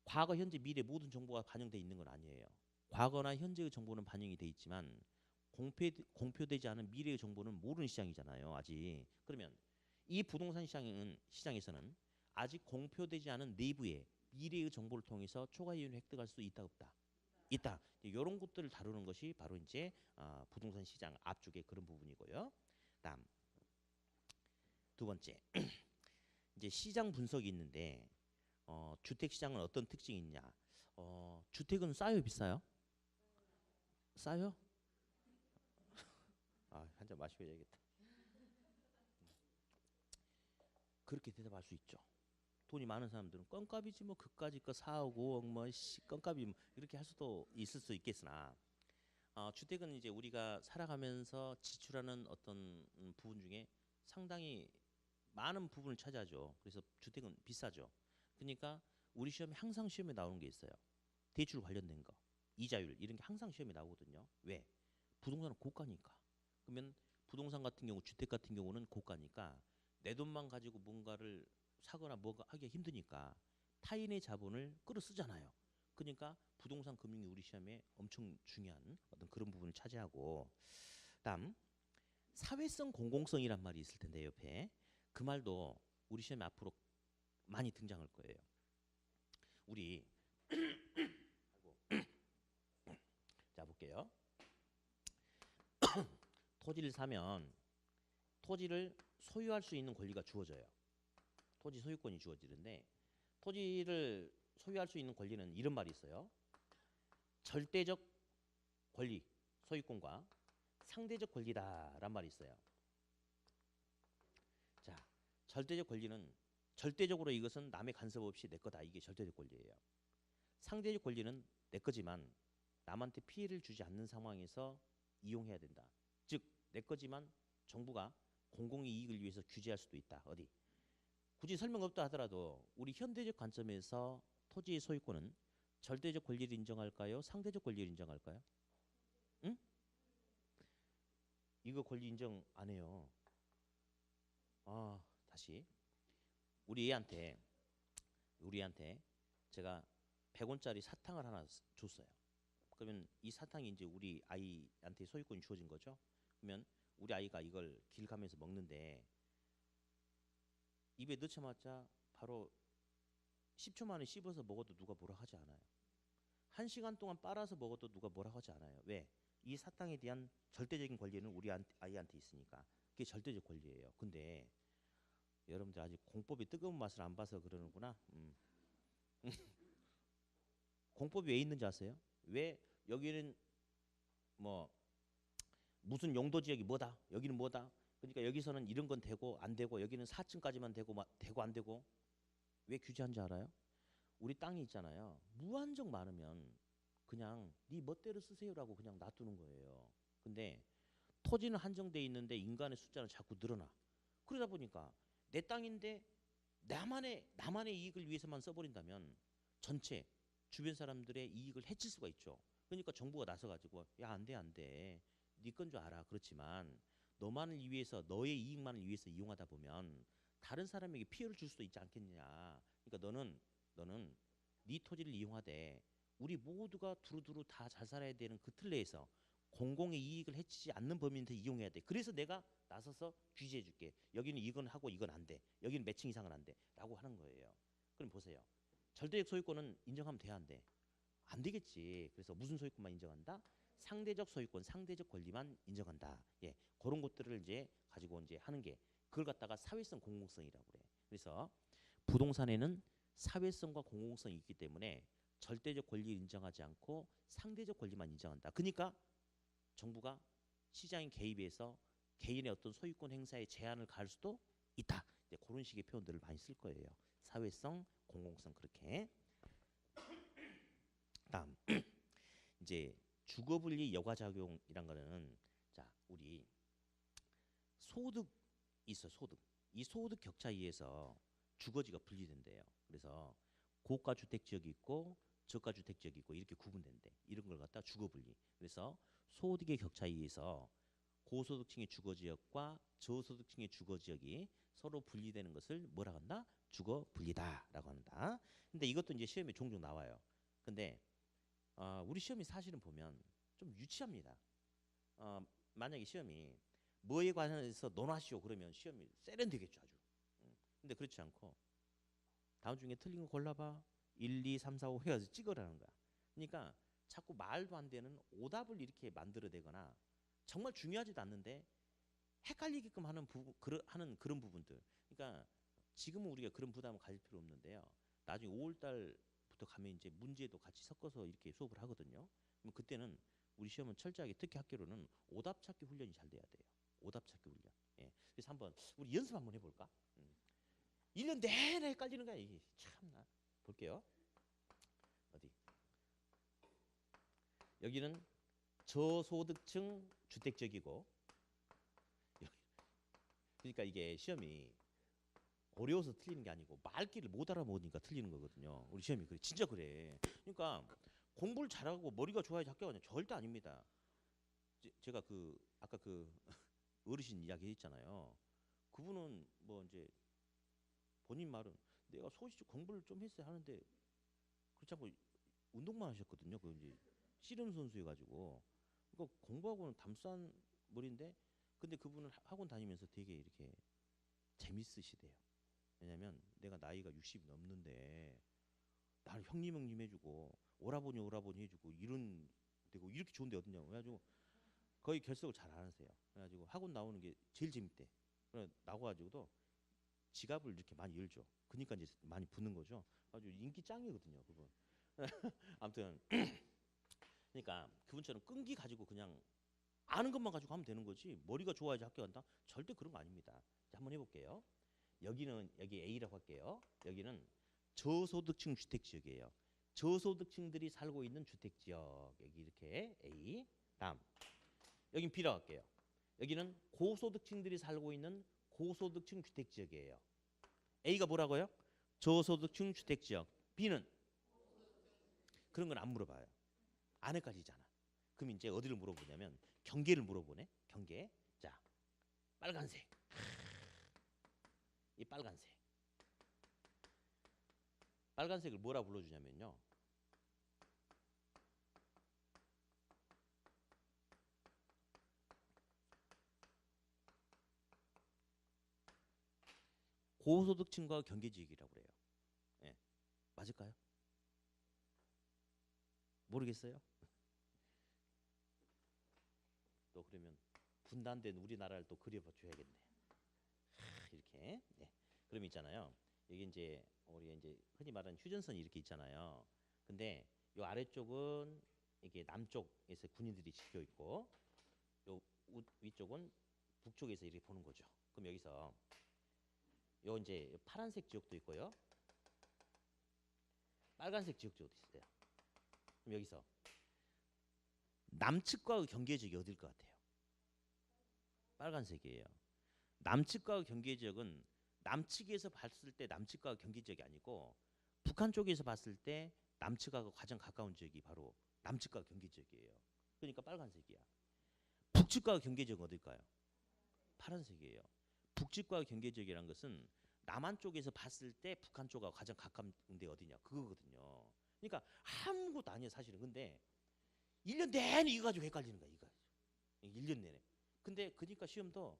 과거, 현재, 미래 모든 정보가 반영돼 있는 건 아니에요. 과거나 현재의 정보는 반영이 돼 있지만 공표되지 않은 미래의 정보는 모르는 시장이잖아요. 아직. 그러면 이 부동산 시장에서는 아직 공표되지 않은 내부의 미래의 정보를 통해서 초과 이윤을 획득할 수 있다 없다. 있다. 이런 것들을 다루는 것이 바로 이제 부동산 시장 앞쪽에 그런 부분이고요. 다음 두 번째 이제 시장 분석이 있는데 주택 시장은 어떤 특징이 있냐? 주택은 싸요, 비싸요? 싸요? 한 잔 마시고 해야겠다. 그렇게 대답할 수 있죠. 돈이 많은 사람들은 껌값이지 뭐 그까짓 거 4억 5억 뭐 껌값이 뭐 이렇게 할 수도 있을 수 있겠으나 주택은 이제 우리가 살아가면서 지출하는 어떤 부분 중에 상당히 많은 부분을 차지하죠. 그래서 주택은 비싸죠. 그러니까 우리 시험에 항상 시험에 나오는 게 있어요. 대출 관련된 거, 이자율 이런 게 항상 시험에 나오거든요. 왜? 부동산은 고가니까. 그러면 부동산 같은 경우, 주택 같은 경우는 고가니까 내 돈만 가지고 뭔가를 사거나 뭐가 하기가 힘드니까 타인의 자본을 끌어 쓰잖아요. 그러니까 부동산 금융이 우리 시험에 엄청 중요한 어떤 그런 부분을 차지하고 다음 사회성 공공성이란 말이 있을 텐데 옆에 그 말도 우리 시험에 앞으로 많이 등장할 거예요. 우리 자 볼게요. 토지를 사면 토지를 소유할 수 있는 권리가 주어져요. 토지 소유권이 주어지는데 토지를 소유할 수 있는 권리는 이런 말이 있어요. 절대적 권리, 소유권과 상대적 권리다란 말이 있어요. 자, 절대적 권리는 절대적으로 이것은 남의 간섭 없이 내 거다. 이게 절대적 권리예요. 상대적 권리는 내 거지만 남한테 피해를 주지 않는 상황에서 이용해야 된다. 즉, 내 거지만 정부가 공공의 이익을 위해서 규제할 수도 있다. 어디? 굳이 설명 없다 하더라도 우리 현대적 관점에서 토지의 소유권은 절대적 권리를 인정할까요? 상대적 권리를 인정할까요? 응? 이거 권리 인정 안 해요. 다시 우리 애한테 제가 100원짜리 사탕을 하나 줬어요. 그러면 이 사탕이 이제 우리 아이한테 소유권이 주어진 거죠. 그러면 우리 아이가 이걸 길 가면서 먹는데 입에 넣자마자 바로 10초 만에 씹어서 먹어도 누가 뭐라 하지 않아요. 1시간 동안 빨아서 먹어도 누가 뭐라 하지 않아요. 왜? 이 사탕에 대한 절대적인 권리는 우리 아이한테 있으니까. 그게 절대적 권리예요. 근데 여러분들 아직 공법이 뜨거운 맛을 안 봐서 그러는구나. 공법이 왜 있는지 아세요? 왜 여기는 뭐 무슨 용도 지역이 뭐다, 여기는 뭐다. 그러니까 여기서는 이런 건 되고 안 되고 여기는 4층까지만 되고 되고 안 되고. 왜 규제한지 알아요? 우리 땅이 있잖아요. 무한정 많으면 그냥 네 멋대로 쓰세요라고 그냥 놔두는 거예요. 근데 토지는 한정돼 있는데 인간의 숫자는 자꾸 늘어나. 그러다 보니까 내 땅인데 나만의 이익을 위해서만 써버린다면 전체 주변 사람들의 이익을 해칠 수가 있죠. 그러니까 정부가 나서가지고 야, 안 돼, 안 돼. 네 건 줄 알아. 그렇지만 너만을 위해서 너의 이익만을 위해서 이용하다 보면 다른 사람에게 피해를 줄 수도 있지 않겠냐. 그러니까 너는 네 토지를 이용하되 우리 모두가 두루두루 다 잘 살아야 되는 그 틀 내에서 공공의 이익을 해치지 않는 범위에서 이용해야 돼. 그래서 내가 나서서 규제해 줄게. 여기는 이건 하고 이건 안 돼. 여기는 몇 층 이상은 안 돼. 라고 하는 거예요. 그럼 보세요. 절대적 소유권은 인정하면 돼야 안 돼? 안 되겠지. 그래서 무슨 소유권만 인정한다? 상대적 소유권, 상대적 권리만 인정한다. 예, 그런 것들을 이제 가지고 이제 하는 게 그걸 갖다가 사회성 공공성이라고 그래. 그래서 부동산에는 사회성과 공공성이 있기 때문에 절대적 권리를 인정하지 않고 상대적 권리만 인정한다. 그러니까 정부가 시장인 개입해서 개인의 어떤 소유권 행사에 제한을 가할 수도 있다. 이제 그런 식의 표현들을 많이 쓸 거예요. 사회성, 공공성 그렇게. 다음 이제 주거분리 여과작용이란 거는 자 우리 소득 있어 소득. 이 소득 격차에 의해서 주거지가 분리된대요. 그래서 고가 주택 지역이 있고 저가 주택 지역이 있고 이렇게 구분된대. 이런 걸 갖다 주거분리. 그래서 소득의 격차에 의해서 고소득층의 주거지역과 저소득층의 주거지역이 서로 분리되는 것을 뭐라 한다? 주거분리다라고 한다. 근데 이것도 이제 시험에 종종 나와요. 근데 우리 시험이 사실은 보면 좀 유치합니다. 만약에 시험이 뭐에 관해서 논하시오 그러면 시험이 세련되겠죠 아주. 근데 그렇지 않고 다음 중에 틀린 거 골라봐. 1, 2, 3, 4, 5 해가지고 찍으라는 거야. 그러니까 자꾸 말도 안 되는 오답을 이렇게 만들어내거나 정말 중요하지도 않는데 헷갈리게끔 하는 그런 부분들. 그러니까 지금은 우리가 그런 부담을 가질 필요 없는데요. 나중에 5월 달부터 가면 이제 문제도 같이 섞어서 이렇게 수업을 하거든요. 그럼 그때는 우리 시험은 철저하게 특히 학교로는 오답 찾기 훈련이 잘 돼야 돼요. 오답 찾기 훈련. 예. 그래서 한번 우리 연습 한번 해볼까? 1년 내내 헷갈리는 거야. 이게 참나. 볼게요. 어디? 여기는 저소득층 주택지역이고 그러니까 이게 시험이 어려워서 틀리는 게 아니고 말귀를 못 알아먹으니까 틀리는 거거든요. 우리 시험이 그래. 진짜 그래. 그러니까 공부를 잘하고 머리가 좋아야지 학교가 가냐? 절대 아닙니다. 제가 그 아까 그 어르신 이야기 했잖아요. 그분은 뭐 이제 본인 말은 내가 소시 공부를 좀 했어야 하는데 그렇지 않고 운동만 하셨거든요. 그 이제 씨름 선수 해가지고 그러니까 공부하고는 담싼 머리인데 근데 그분은 학원 다니면서 되게 이렇게 재밌으시대요. 왜냐면 내가 나이가 60 넘는데 나를 형님 해주고 오라버니 해주고 이런 되고 이렇게 좋은데 어딨냐고 그래가지고 거의 결석을 잘 안 하세요. 그래가지고 학원 나오는 게 제일 재밌대. 그래 나와가지고도 지갑을 이렇게 많이 열죠. 그러니까 이제 많이 붙는 거죠. 아주 인기 짱이거든요, 그분. 아무튼 그러니까 그분처럼 끈기 가지고 그냥 아는 것만 가지고 하면 되는 거지. 머리가 좋아야지 학교 간다? 절대 그런 거 아닙니다. 자, 한번 해볼게요. 여기 A라고 할게요. 여기는 저소득층 주택 지역이에요. 저소득층들이 살고 있는 주택 지역. 여기 이렇게 A. 다음 여긴 B라고 할게요. 여기는 고소득층들이 살고 있는 고소득층 주택 지역이에요. A가 뭐라고요? 저소득층 주택지역. B는 그런 건 안 물어봐요. 안 헷갈리잖아. 그럼 이제 어디를 물어보냐면 경계를 물어보네. 경계. 자, 빨간색. 이 빨간색. 빨간색을 뭐라 불러주냐면요. 고소득층과 경계지역이라고 그래요. 예, 맞을까요? 모르겠어요? 또 그러면 분단된 우리나라를 또 그려줘야겠네. 이렇게. 네. 그럼 있잖아요. 여기 이제 우리 이제 흔히 말하는 휴전선이 이렇게 있잖아요. 근데 요 아래쪽은 이게 남쪽에서 군인들이 지켜 있고 요 위쪽은 북쪽에서 이렇게 보는 거죠. 그럼 여기서 요 이제 파란색 지역도 있고요. 빨간색 지역도 있어요. 그럼 여기서 남측과 경계 지역이 어딜 것 같아요? 빨간색이에요. 남측과 경계 지역은 남측에서 봤을 때 남측과 경계 지역이 아니고 북한 쪽에서 봤을 때 남측하고 가장 가까운 지역이 바로 남측과 경계 지역이에요. 그러니까 빨간색이야. 북측과 경계 지역은 어딜까요? 파란색이에요. 북측과 경계 지역이라는 것은 남한 쪽에서 봤을 때 북한 쪽하고 가장 가까운 데 어디냐 그거거든요. 그러니까 아무것도 아니에요 사실은. 근데 1년 내내 이거 가지고 헷갈리는 거야 이거. 1년 내내. 근데 그러니까 시험도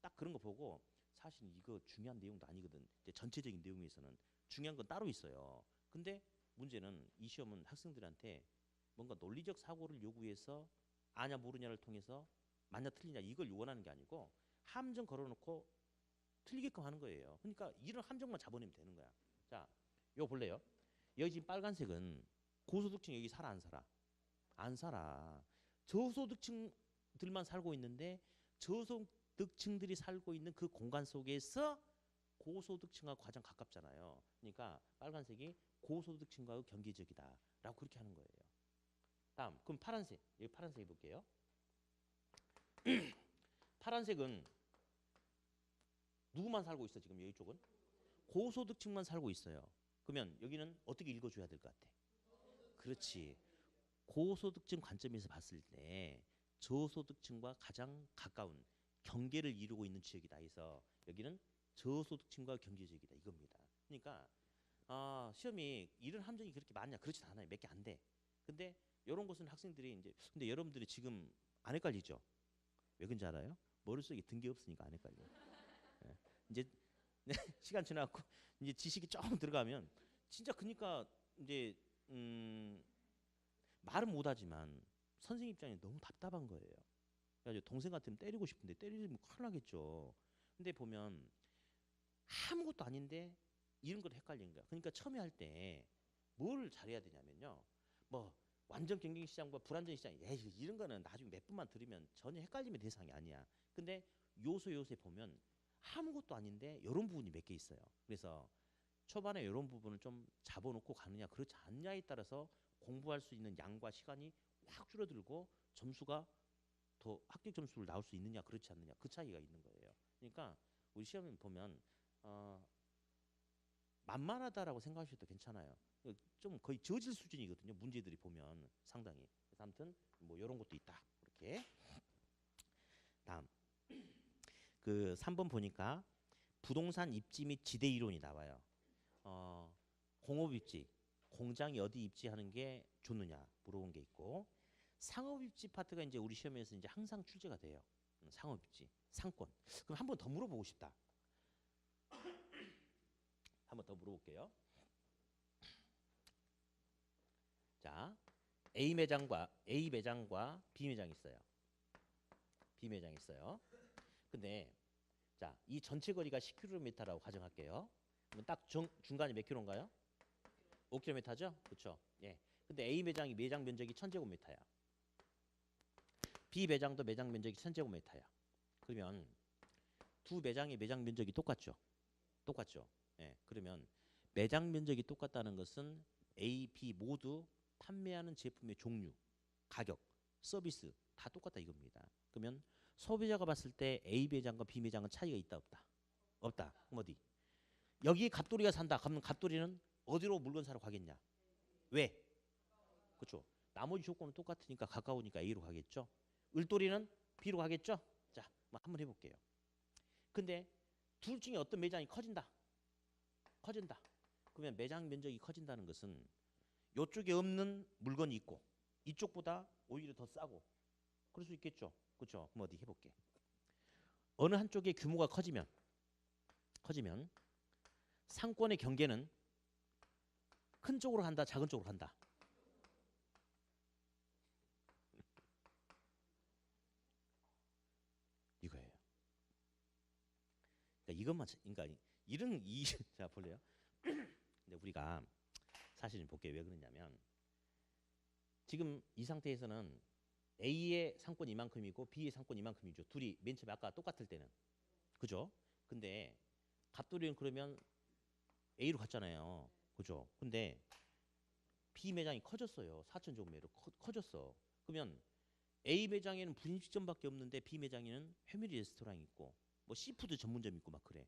딱 그런 거 보고 사실 이거 중요한 내용도 아니거든. 이제 전체적인 내용에서는 중요한 건 따로 있어요. 근데 문제는 이 시험은 학생들한테 뭔가 논리적 사고를 요구해서 아냐 모르냐를 통해서 맞냐 틀리냐 이걸 원하는 게 아니고 함정 걸어놓고 틀리게끔 하는 거예요. 그러니까 이런 함정만 잡아내면 되는 거야. 자, 이거 볼래요? 여기 지금 빨간색은 고소득층 여기 살아 안 살아? 안 살아. 저소득층들만 살고 있는데 저소득층들이 살고 있는 그 공간 속에서 고소득층하고 가장 가깝잖아요. 그러니까 빨간색이 고소득층과의 경계지역이다라고 그렇게 하는 거예요. 다음, 그럼 파란색. 여기 파란색 볼게요. 파란색은 누구만 살고 있어 지금 여기 쪽은? 고소득층만 살고 있어요. 그러면 여기는 어떻게 읽어줘야 될 것 같아? 그렇지. 고소득층 관점에서 봤을 때 저소득층과 가장 가까운 경계를 이루고 있는 지역이다 해서 여기는 저소득층과 경계지역이다 이겁니다. 그러니까 시험이 이런 함정이 그렇게 많냐? 그렇진 않아요. 몇 개 안 돼. 근데 이런 것은 학생들이 이제 근데 여러분들이 지금 안 헷갈리죠? 왜 그런지 알아요? 머릿속에 든 게 없으니까 안 헷갈려요. 예. 이제 시간 지나고 이제 지식이 조금 들어가면 진짜 그러니까 이제 말은 못하지만 선생님 입장에 너무 답답한 거예요. 그래서 동생 같으면 때리고 싶은데 때리면 큰일 나겠죠. 근데 보면 아무것도 아닌데 이런 걸 헷갈리는 거야. 그러니까 처음에 할 때 뭘 잘해야 되냐면요. 뭐 완전 경쟁시장과 불안전 시장, 이런 거는 나중에 몇 분만 들으면 전혀 헷갈림의 대상이 아니야. 근데 요소에 보면 아무것도 아닌데 이런 부분이 몇 개 있어요. 그래서 초반에 이런 부분을 좀 잡아놓고 가느냐 그렇지 않냐에 따라서 공부할 수 있는 양과 시간이 확 줄어들고 점수가 더 합격 점수를 나올 수 있느냐 그렇지 않느냐 그 차이가 있는 거예요. 그러니까 우리 시험을 보면 만만하다라고 생각하셔도 괜찮아요. 좀 거의 저질 수준이거든요. 문제들이 보면 상당히. 그래서 아무튼 뭐 이런 것도 있다. 이렇게. 다음 그 3번 보니까 부동산 입지 및 지대 이론이 나와요. 공업 입지, 공장이 어디 입지하는 게 좋느냐 물어본 게 있고 상업 입지 파트가 이제 우리 시험에서 이제 항상 출제가 돼요. 상업 입지, 상권. 그럼 한 번 더 물어보고 싶다. 한 번 더 물어볼게요. 자, A 매장과 B 매장 있어요. B 매장 있어요. 근데 자, 이 전체 거리가 10km라고 가정할게요. 그럼 딱 중간이 몇 킬로인가요? 5km죠? 그렇죠? 예. 근데 A 매장이 매장 면적이 1000제곱미터야. B 매장도 매장 면적이 1000제곱미터야. 그러면 두 매장의 매장 면적이 똑같죠? 똑같죠? 예. 그러면 매장 면적이 똑같다는 것은 A, B 모두 판매하는 제품의 종류, 가격, 서비스 다 똑같다 이겁니다. 그러면 소비자가 봤을 때 A 매장과 B 매장은 차이가 있다 없다? 없다. 그럼 어디? 여기 갑돌이가 산다. 그러면 갑돌이는 어디로 물건 사러 가겠냐? 왜? 그렇죠. 나머지 조건은 똑같으니까 가까우니까 A로 가겠죠. 을돌이는 B로 가겠죠. 자, 뭐 한번 해볼게요. 근데 둘 중에 어떤 매장이 커진다. 커진다. 그러면 매장 면적이 커진다는 것은 이쪽에 없는 물건이 있고 이쪽보다 오히려 더 싸고 그럴 수 있겠죠. 그렇죠. 그럼 어디 해볼게. 어느 한쪽의 규모가 커지면 상권의 경계는 큰 쪽으로 간다, 작은 쪽으로 간다. 이거예요. 그러니까 이것만 그러니까 이런 자 볼래요? 근데 우리가 사실은 볼게요. 왜 그러냐면 지금 이 상태에서는 A의 상권 이만큼이고 B의 상권 이만큼이죠. 둘이 맨 처음에 아까 똑같을 때는. 그죠? 근데 갑돌이는 그러면 A로 갔잖아요. 그죠? 근데 B 매장이 커졌어요. 4천 제곱미터로 커졌어. 그러면 A 매장에는 분식점밖에 없는데 B 매장에는 패밀리 레스토랑이 있고 뭐 시푸드 전문점 있고 막 그래.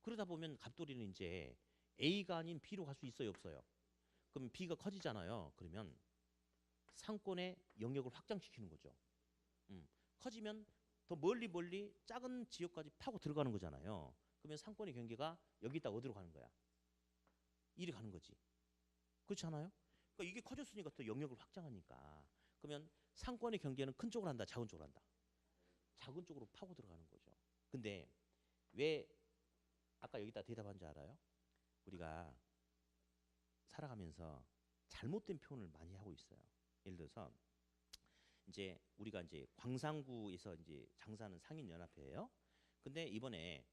그러다 보면 갑돌이는 이제 A가 아닌 B로 갈 수 있어요, 없어요? 그럼 B가 커지잖아요. 그러면 상권의 영역을 확장시키는 거죠. 커지면 더 멀리 작은 지역까지 파고 들어가는 거잖아요. 그러면 상권의 경계가 여기다 어디로 가는 거야? 이리 가는 거지. 그렇지 않아요? 그러니까 이게 커졌으니까 더 영역을 확장하니까. 그러면 상권의 경계는 큰 쪽으로 한다, 작은 쪽으로 한다. 작은 쪽으로 파고 들어가는 거죠. 근데 왜 아까 여기다 대답한 줄 알아요? 우리가 살아가면서 잘못된 표현을 많이 하고 있어요. 예를 들어서 이제 우리가 이제 광산구에서 이제 장사하는 상인연합회예요. 근데 이번에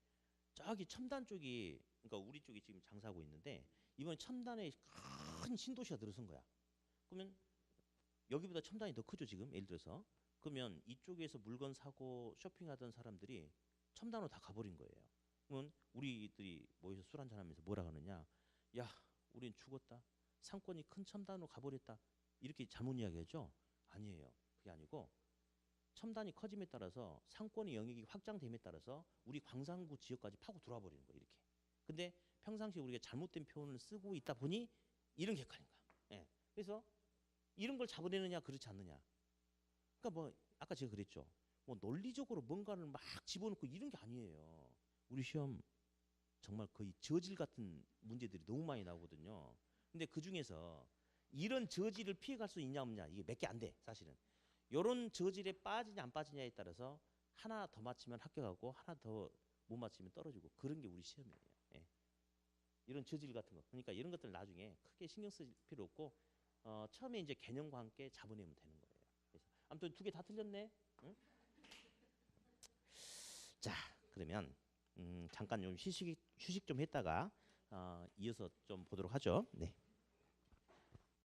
저기 첨단 쪽이 그러니까 우리 쪽이 지금 장사하고 있는데 이번에 첨단에 큰 신도시가 들어선 거야. 그러면 여기보다 첨단이 더 크죠 지금 예를 들어서. 그러면 이쪽에서 물건 사고 쇼핑하던 사람들이 첨단으로 다 가버린 거예요. 그러면 우리들이 모여서 술 한잔 하면서 뭐라 하느냐. 야 우린 죽었다. 상권이 큰 첨단으로 가버렸다. 이렇게 잘못 이야기하죠? 아니에요. 그게 아니고 첨단이 커짐에 따라서 상권의 영역이 확장됨에 따라서 우리 광산구 지역까지 파고 들어와 버리는 거예요. 이렇게. 근데 평상시에 우리가 잘못된 표현을 쓰고 있다 보니 이런 객관인 거야. 예. 그래서 이런 걸 잡아내느냐 그렇지 않느냐. 그러니까 뭐 아까 제가 그랬죠. 뭐 논리적으로 뭔가를 막 집어넣고 이런 게 아니에요. 우리 시험 정말 거의 저질 같은 문제들이 너무 많이 나오거든요. 근데 그 중에서 이런 저질을 피해갈 수 있냐 없냐 이게 몇 개 안 돼. 사실은. 요런 저질에 빠지냐 안 빠지냐에 따라서 하나 더 맞히면 합격하고 하나 더 못 맞히면 떨어지고 그런 게 우리 시험이에요. 예. 이런 저질 같은 거. 그러니까 이런 것들 나중에 크게 신경 쓸 필요 없고 처음에 이제 개념과 함께 잡아내면 되는 거예요. 그래서 아무튼 두 개 다 틀렸네. 응? 자, 그러면 잠깐 좀 휴식 좀 했다가 이어서 좀 보도록 하죠. 네.